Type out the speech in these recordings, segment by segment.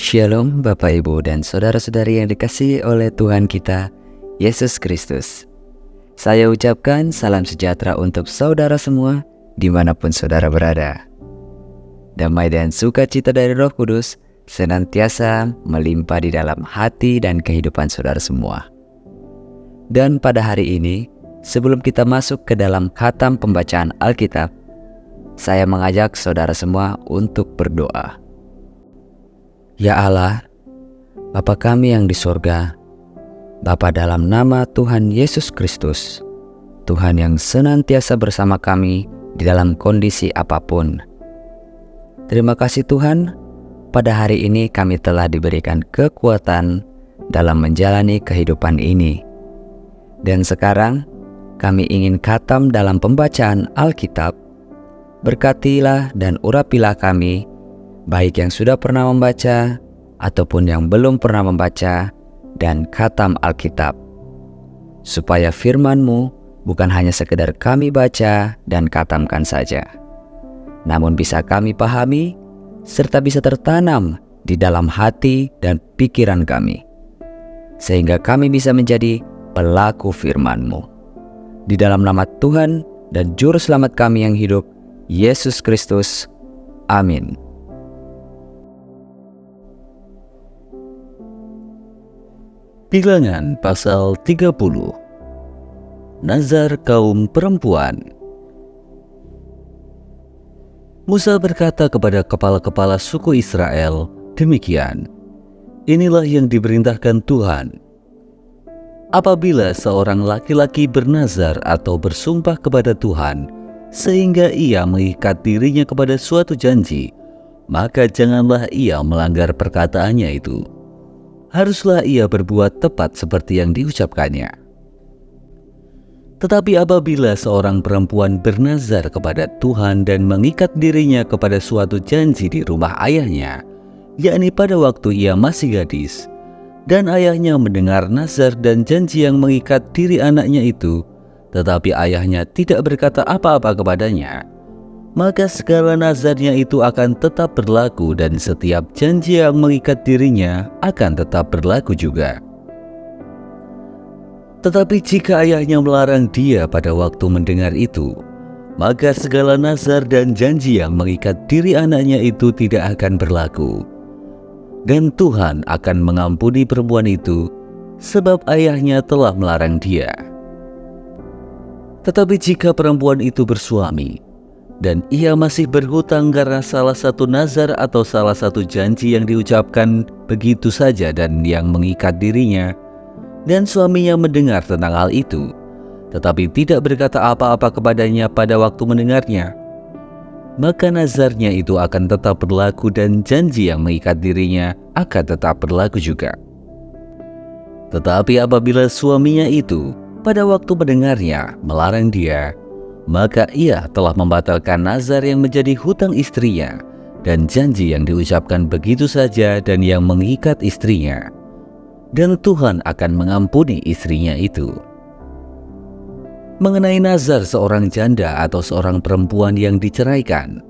Shalom Bapak Ibu dan Saudara-saudari yang dikasihi oleh Tuhan kita, Yesus Kristus. Saya ucapkan salam sejahtera untuk saudara semua dimanapun saudara berada. Damai dan sukacita dari Roh Kudus senantiasa melimpah di dalam hati dan kehidupan saudara semua. Dan pada hari ini, sebelum kita masuk ke dalam khatam pembacaan Alkitab, saya mengajak saudara semua untuk berdoa. Ya Allah, Bapa kami yang di sorga, Bapa dalam nama Tuhan Yesus Kristus, Tuhan yang senantiasa bersama kami di dalam kondisi apapun. Terima kasih Tuhan, pada hari ini kami telah diberikan kekuatan dalam menjalani kehidupan ini. Dan sekarang kami ingin khatam dalam pembacaan Alkitab. Berkatilah dan urapilah kami, baik yang sudah pernah membaca ataupun yang belum pernah membaca dan khatam Alkitab, supaya firman-Mu bukan hanya sekedar kami baca dan khatamkan saja, namun bisa kami pahami serta bisa tertanam di dalam hati dan pikiran kami, sehingga kami bisa menjadi pelaku firman-Mu. Di dalam nama Tuhan dan Juru Selamat kami yang hidup, Yesus Kristus. Amin. Bilangan pasal 30. Nazar kaum perempuan. Musa berkata kepada kepala-kepala suku Israel, demikian, inilah yang diperintahkan Tuhan. Apabila seorang laki-laki bernazar atau bersumpah kepada Tuhan, sehingga ia mengikat dirinya kepada suatu janji, maka janganlah ia melanggar perkataannya itu. Haruslah ia berbuat tepat seperti yang diucapkannya. Tetapi apabila seorang perempuan bernazar kepada Tuhan dan mengikat dirinya kepada suatu janji di rumah ayahnya, yakni pada waktu ia masih gadis, dan ayahnya mendengar nazar dan janji yang mengikat diri anaknya itu, tetapi ayahnya tidak berkata apa-apa kepadanya, maka segala nazarnya itu akan tetap berlaku dan setiap janji yang mengikat dirinya akan tetap berlaku juga. Tetapi jika ayahnya melarang dia pada waktu mendengar itu, maka segala nazar dan janji yang mengikat diri anaknya itu tidak akan berlaku. Dan Tuhan akan mengampuni perempuan itu, sebab ayahnya telah melarang dia. Tetapi jika perempuan itu bersuami, dan ia masih berhutang karena salah satu nazar atau salah satu janji yang diucapkan begitu saja dan yang mengikat dirinya, dan suaminya mendengar tentang hal itu, tetapi tidak berkata apa-apa kepadanya pada waktu mendengarnya, maka nazarnya itu akan tetap berlaku dan janji yang mengikat dirinya akan tetap berlaku juga. Tetapi apabila suaminya itu pada waktu mendengarnya melarang dia, maka ia telah membatalkan nazar yang menjadi hutang istrinya dan janji yang diucapkan begitu saja dan yang mengikat istrinya. Dan Tuhan akan mengampuni istrinya itu. Mengenai nazar seorang janda atau seorang perempuan yang diceraikan,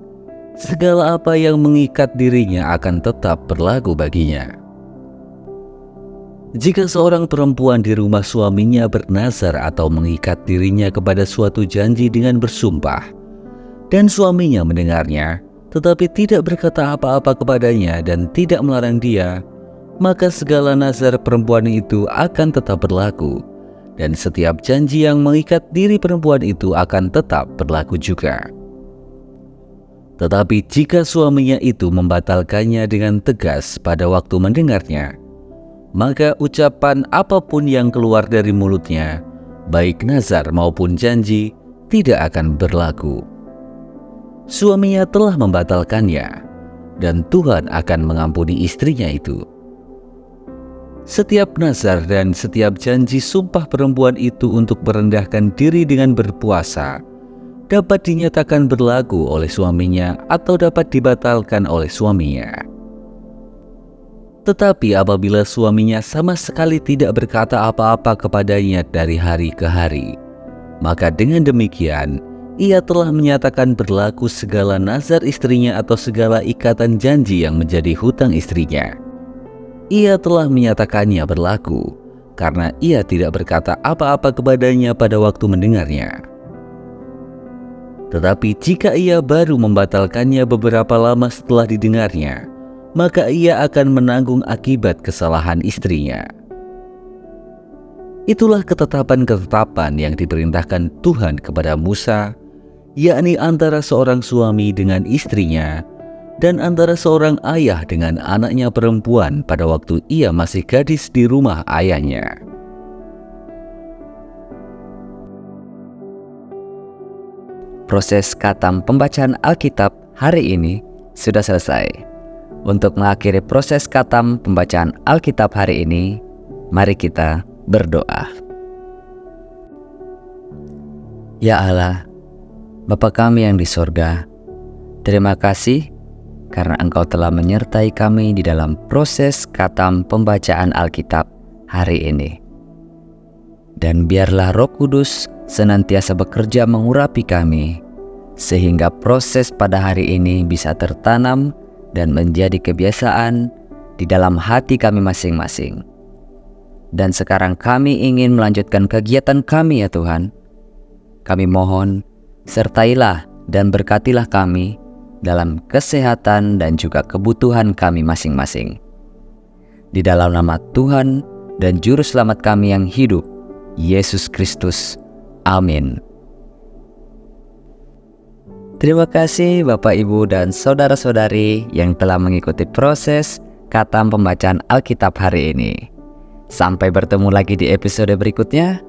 segala apa yang mengikat dirinya akan tetap berlaku baginya. Jika seorang perempuan di rumah suaminya bernazar atau mengikat dirinya kepada suatu janji dengan bersumpah, dan suaminya mendengarnya, tetapi tidak berkata apa-apa kepadanya dan tidak melarang dia, maka segala nazar perempuan itu akan tetap berlaku, dan setiap janji yang mengikat diri perempuan itu akan tetap berlaku juga. Tetapi jika suaminya itu membatalkannya dengan tegas pada waktu mendengarnya, maka ucapan apapun yang keluar dari mulutnya, baik nazar maupun janji, tidak akan berlaku. Suaminya telah membatalkannya, dan Tuhan akan mengampuni istrinya itu. Setiap nazar dan setiap janji sumpah perempuan itu untuk merendahkan diri dengan berpuasa, dapat dinyatakan berlaku oleh suaminya atau dapat dibatalkan oleh suaminya. Tetapi apabila suaminya sama sekali tidak berkata apa-apa kepadanya dari hari ke hari, maka dengan demikian ia telah menyatakan berlaku segala nazar istrinya atau segala ikatan janji yang menjadi hutang istrinya. Ia telah menyatakannya berlaku, karena ia tidak berkata apa-apa kepadanya pada waktu mendengarnya. Tetapi jika ia baru membatalkannya beberapa lama setelah didengarnya, maka ia akan menanggung akibat kesalahan istrinya. Itulah ketetapan-ketetapan yang diperintahkan Tuhan kepada Musa, yakni antara seorang suami dengan istrinya, dan antara seorang ayah dengan anaknya perempuan pada waktu ia masih gadis di rumah ayahnya. Proses khatam pembacaan Alkitab hari ini sudah selesai. Untuk mengakhiri proses khatam pembacaan Alkitab hari ini, mari kita berdoa. Ya Allah, Bapa kami yang di sorga, terima kasih karena Engkau telah menyertai kami di dalam proses khatam pembacaan Alkitab hari ini. Dan biarlah Roh Kudus senantiasa bekerja mengurapi kami, sehingga proses pada hari ini bisa tertanam dan menjadi kebiasaan di dalam hati kami masing-masing. Dan sekarang kami ingin melanjutkan kegiatan kami ya Tuhan. Kami mohon, sertailah dan berkatilah kami dalam kesehatan dan juga kebutuhan kami masing-masing. Di dalam nama Tuhan dan Juru Selamat kami yang hidup, Yesus Kristus. Amin. Terima kasih Bapak, Ibu, dan saudara-saudari yang telah mengikuti proses khatam pembacaan Alkitab hari ini. Sampai bertemu lagi di episode berikutnya.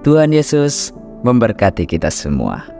Tuhan Yesus memberkati kita semua.